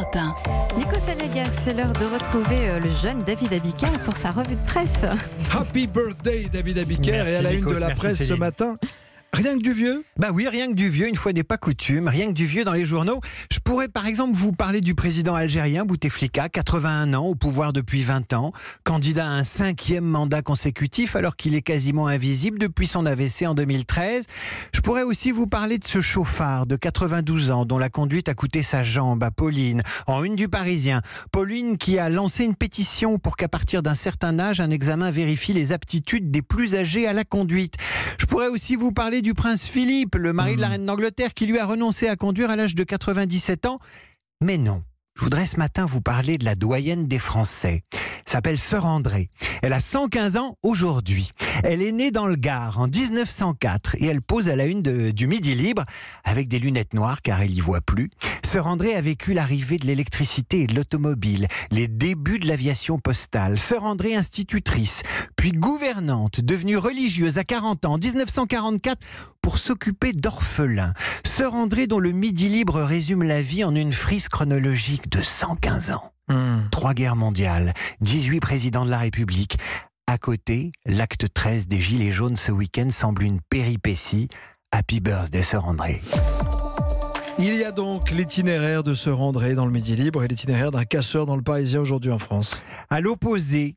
Europe 1. Nico Salegas, c'est l'heure de retrouver le jeune David Abiker pour sa revue de presse. Happy birthday David Abiker. Merci, et à la Nico, une de la merci, presse ce Céline. matin, rien que du vieux. Bah oui, rien que du vieux, une fois n'est pas coutume, rien que du vieux dans les journaux. Je pourrais par exemple vous parler du président algérien Bouteflika, 81 ans, au pouvoir depuis 20 ans, candidat à un 5e mandat consécutif alors qu'il est quasiment invisible depuis son AVC en 2013. Je pourrais aussi vous parler de ce chauffard de 92 ans dont la conduite a coûté sa jambe à Pauline, en une du Parisien. Pauline qui a lancé une pétition pour qu'à partir d'un certain âge, un examen vérifie les aptitudes des plus âgés à la conduite. Je pourrais aussi vous parler du prince Philippe, le mari de la reine d'Angleterre, qui lui a renoncé à conduire à l'âge de 97 ans. Mais non, je voudrais ce matin vous parler de la doyenne des Français. Elle s'appelle Sœur Andrée. Elle a 115 ans aujourd'hui. Elle est née dans le Gard en 1904 et elle pose à la une du Midi Libre avec des lunettes noires car elle y voit plus. Sœur Andrée a vécu l'arrivée de l'électricité et de l'automobile, les débuts de l'aviation postale. Sœur Andrée, institutrice, puis gouvernante, devenue religieuse à 40 ans en 1944 pour s'occuper d'orphelins. Sœur Andrée dont le Midi Libre résume la vie en une frise chronologique de 115 ans. 3 guerres mondiales, 18 présidents de la République. À côté, l'acte 13 des Gilets jaunes ce week-end semble une péripétie. Happy birthday, Sœur Andrée. Il y a donc l'itinéraire de Sœur Andrée dans le Midi Libre et l'itinéraire d'un casseur dans le Parisien aujourd'hui en France. À l'opposé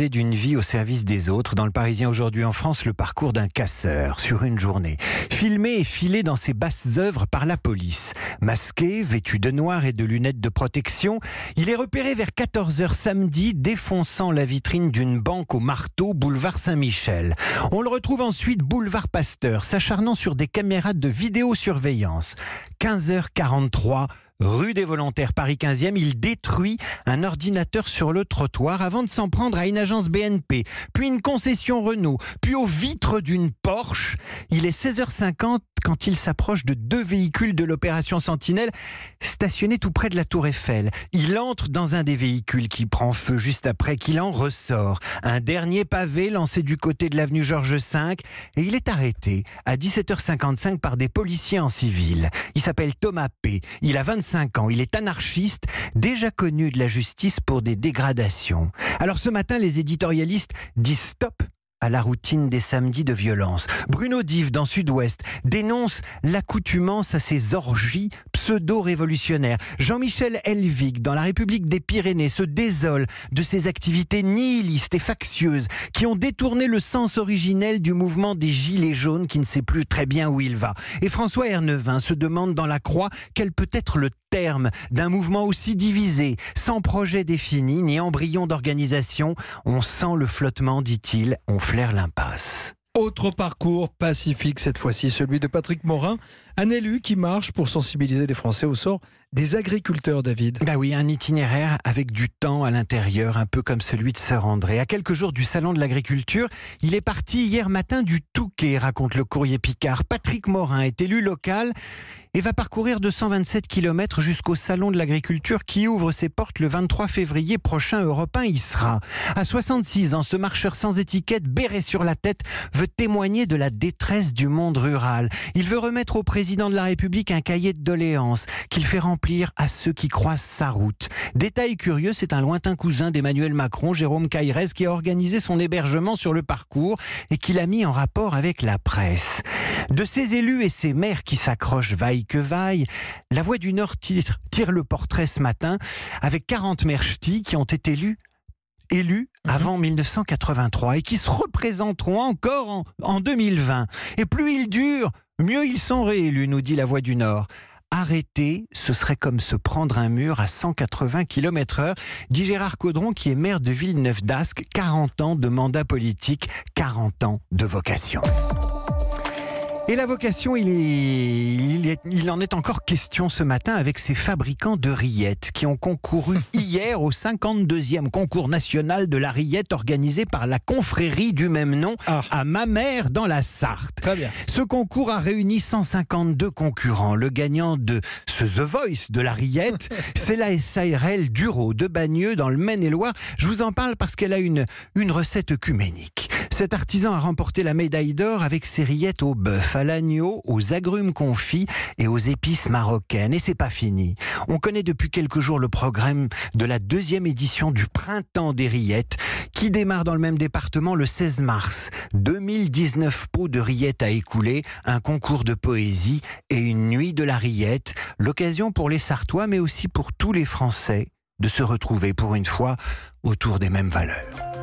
d'une vie au service des autres, dans le Parisien aujourd'hui en France, le parcours d'un casseur sur une journée. Filmé et filé dans ses basses œuvres par la police. Masqué, vêtu de noir et de lunettes de protection, il est repéré vers 14h samedi, défonçant la vitrine d'une banque au marteau, boulevard Saint-Michel. On le retrouve ensuite boulevard Pasteur, s'acharnant sur des caméras de vidéosurveillance. 15h43, rue des Volontaires, Paris 15e, il détruit un ordinateur sur le trottoir avant de s'en prendre à une agence BNP, puis une concession Renault, puis aux vitres d'une Porsche. Il est 16h50 quand il s'approche de 2 véhicules de l'opération Sentinelle stationnés tout près de la Tour Eiffel. Il entre dans un des véhicules qui prend feu juste après qu'il en ressort. Un dernier pavé lancé du côté de l'avenue Georges V et il est arrêté à 17h55 par des policiers en civil. Il s'appelle Thomas P. Il a 25 ans. Il est anarchiste, déjà connu de la justice pour des dégradations. Alors ce matin, les éditorialistes disent stop à la routine des samedis de violence. Bruno Dive, dans Sud-Ouest, dénonce l'accoutumance à ces orgies pseudo-révolutionnaires. Jean-Michel Helvig, dans La République des Pyrénées, se désole de ces activités nihilistes et factieuses qui ont détourné le sens originel du mouvement des Gilets jaunes qui ne sait plus très bien où il va. Et François Ernevin se demande dans La Croix quel peut être le terme d'un mouvement aussi divisé, sans projet défini ni embryon d'organisation. On sent le flottement, dit-il, on flaire l'impasse. Autre parcours pacifique cette fois-ci, celui de Patrick Morin, un élu qui marche pour sensibiliser les Français au sort des agriculteurs, David. Bah oui, un itinéraire avec du temps à l'intérieur, un peu comme celui de Sœur Andrée. À quelques jours du salon de l'agriculture, il est parti hier matin du Touquet, raconte le Courrier Picard. Patrick Morin est élu local et va parcourir 227 km jusqu'au salon de l'agriculture qui ouvre ses portes le 23 février prochain. Europe 1 y sera. À 66 ans, ce marcheur sans étiquette, béret sur la tête, veut témoigner de la détresse du monde rural. Il veut remettre au président de la République un cahier de doléances qu'il fait remplir à ceux qui croisent sa route. Détail curieux, c'est un lointain cousin d'Emmanuel Macron, Jérôme Cairès, qui a organisé son hébergement sur le parcours et qui l'a mis en rapport avec la presse. De ces élus et ces maires qui s'accrochent vaille que vaille, La Voix du Nord tire le portrait ce matin avec 40 maires ch'tis qui ont été élus avant 1983 et qui se représenteront encore en 2020. Et plus ils durent, mieux ils sont réélus, nous dit La Voix du Nord. Arrêter, ce serait comme se prendre un mur à 180 km/h, dit Gérard Caudron qui est maire de Villeneuve-d'Ascq, 40 ans de mandat politique, 40 ans de vocation. Et la vocation, il en est encore question ce matin avec ces fabricants de rillettes qui ont concouru hier au 52e concours national de la rillette organisé par la confrérie du même nom à Mamers dans la Sarthe. Très bien. Ce concours a réuni 152 concurrents. Le gagnant de ce The Voice de la rillette, c'est la SARL Duro de Bagneux dans le Maine-et-Loire. Je vous en parle parce qu'elle a une recette œcuménique. Cet artisan a remporté la médaille d'or avec ses rillettes au bœuf. bœuf, à l'agneau, aux agrumes confits et aux épices marocaines. Et c'est pas fini. On connaît depuis quelques jours le programme de la 2e édition du Printemps des rillettes qui démarre dans le même département le 16 mars. 2019 pots de rillettes à écouler, un concours de poésie et une nuit de la rillette. L'occasion pour les Sartois, mais aussi pour tous les Français, de se retrouver pour une fois autour des mêmes valeurs.